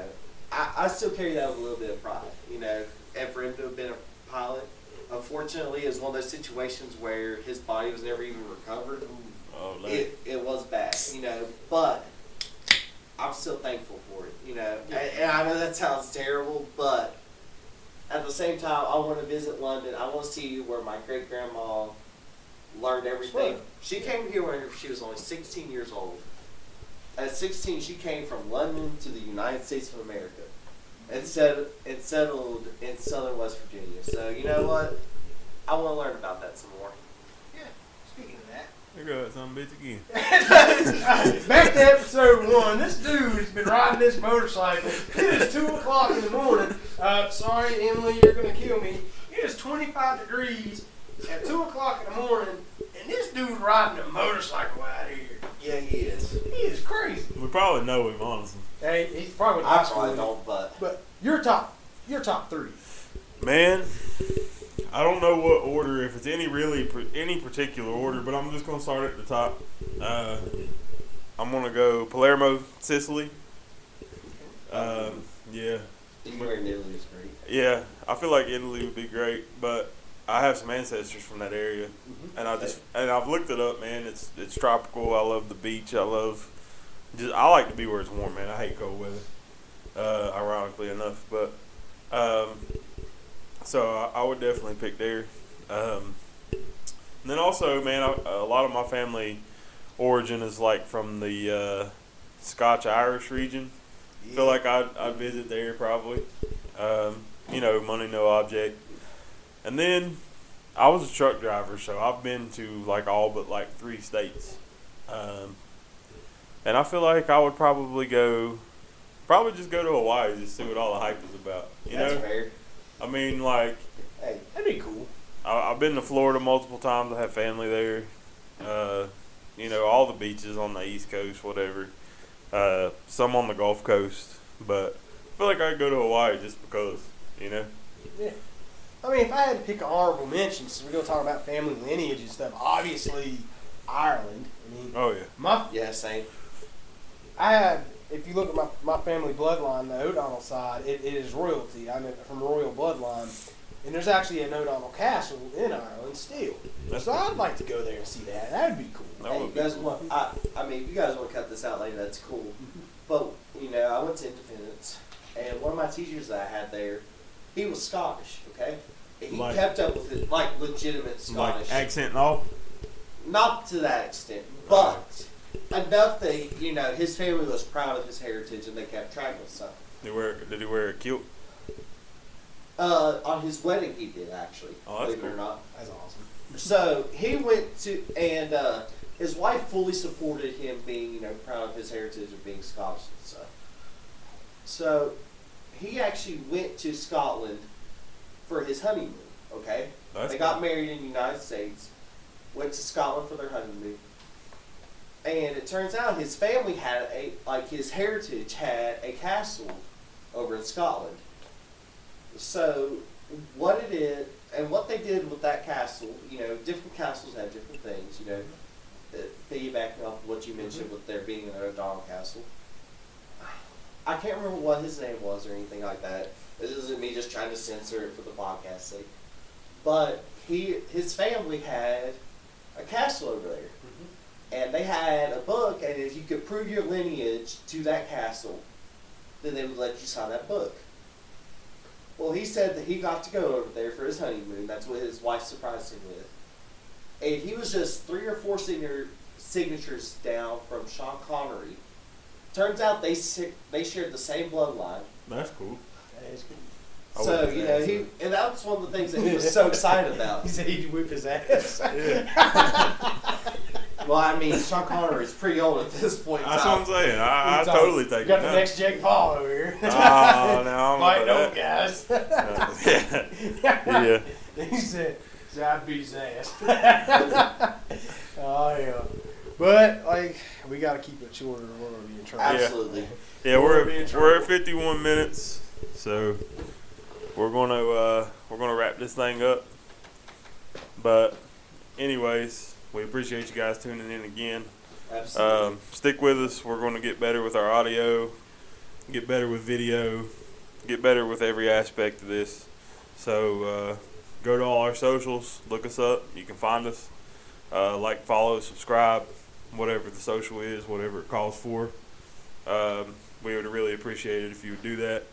I still carry that with a little bit of pride. You know, and for him to have been a pilot, unfortunately, it was one of those situations where his body was never even recovered. Oh, like, It was bad, you know, but I'm still thankful for it, you know. And I know that sounds terrible, but at the same time, I want to visit London. I want to see where my great grandma learned everything. Sure. She came here when she was only 16 years old. At 16, she came from London to the United States of America and settled in southern West Virginia. So, you know what? I want to learn about that some more. Yeah, speaking of that. there goes some bitch again. Back to episode 1. This dude has been riding this motorcycle. It is 2 o'clock in the morning. Sorry, Emily, you're going to kill me. It is 25 degrees at 2 o'clock in the morning, and this dude riding a motorcycle out here. Yeah, he is. He is crazy. We probably know him, honestly. Hey, he's probably I not probably school. don't, but But your top 3. Man, I don't know what order, if it's any particular order, but I'm just gonna start at the top. I'm gonna go Palermo, Sicily. Yeah, anywhere in Italy is great. yeah. I feel like Italy would be great, but I have some ancestors from that area, and I've looked it up, man. It's tropical. I love the beach. I like to be where it's warm, man. I hate cold weather. Ironically enough, but so I would definitely pick there. And then also, man, a lot of my family origin is like from the Scotch-Irish region. I feel like I'd visit there probably. You know, money no object. And then I was a truck driver, so I've been to like all but like 3 states. And I feel like I would probably just go to Hawaii just see what all the hype is about. You That's know? fair. I mean, like, Hey, That'd be cool. I've been to Florida multiple times. I have family there. You know, all the beaches on the East Coast, whatever. Some on the Gulf Coast. But I feel like I'd go to Hawaii just because, you know. Yeah. I mean, if I had to pick an honorable mention, since we're going to talk about family lineage and stuff, obviously Ireland. I mean, Oh, yeah. my yeah, same. I have, if you look at my family bloodline, the O'Donnell side, it is royalty. I'm from a royal bloodline. And there's actually an O'Donnell castle in Ireland still. That's So I'd like to go there and see that. That'd be cool. That Hey, would you be guys cool. want? I mean, if you guys want to cut this out later, that's cool. But you know, I went to Independence, and one of my teachers that I had there, he was Scottish. Okay, and he Like- kept up with it, like legitimate Scottish. Like accent and all? Not to that extent, but enough that you know his family was proud of his heritage and they kept track of stuff. Did he wear a kilt? On his wedding, he did actually. Oh, that's believe it or cool. not. That's awesome. So he went to, and his wife fully supported him being, proud of his heritage of being Scottish and stuff. So he actually went to Scotland for his honeymoon. Okay, That's they got married in the United States, went to Scotland for their honeymoon, and it turns out his family had his heritage had a castle over in Scotland. So what it is, and what they did with that castle, different castles have different things, piggybacking off what you mentioned with there being an O'Donnell castle. I can't remember what his name was or anything like that. This isn't me just trying to censor it for the podcast's sake. But his family had a castle over there. And they had a book, and if you could prove your lineage to that castle, then they would let you sign that book. Well, he said that he got to go over there for his honeymoon. That's what his wife surprised him with. And he was just 3 or 4 signatures down from Sean Connery. Turns out they shared the same bloodline. That's cool. That is good. I So, wouldn't say and that's one of the things that he was so excited about. He said he'd whip his ass. Well, I mean, Sean Connery is pretty old at this point in That's what I'm time. saying. I totally take Got it. the now. next Jake Paul over here. Oh, no, I'm Fighting about old guys. that. Yeah. He said I'd beat his ass. Oh, yeah. But, we got to keep it shorter or we're going to be in trouble. Absolutely. Yeah, We're being we're at 51 minutes, so we're gonna wrap this thing up. But anyways, we appreciate you guys tuning in again. Absolutely. Stick with us. We're going to get better with our audio, get better with video, get better with every aspect of this. So go to all our socials, look us up. You can find us. Follow, subscribe, whatever the social is, whatever it calls for. We would really appreciate it if you would do that.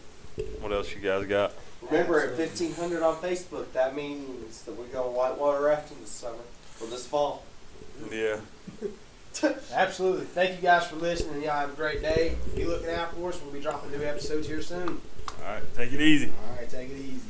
What else you guys got? Remember, at 1,500 on Facebook, that means that we're going whitewater rafting this summer, or this fall. Yeah. Absolutely. Thank you guys for listening. Y'all have a great day. Be looking out for us. We'll be dropping new episodes here soon. All right. Take it easy. All right, take it easy.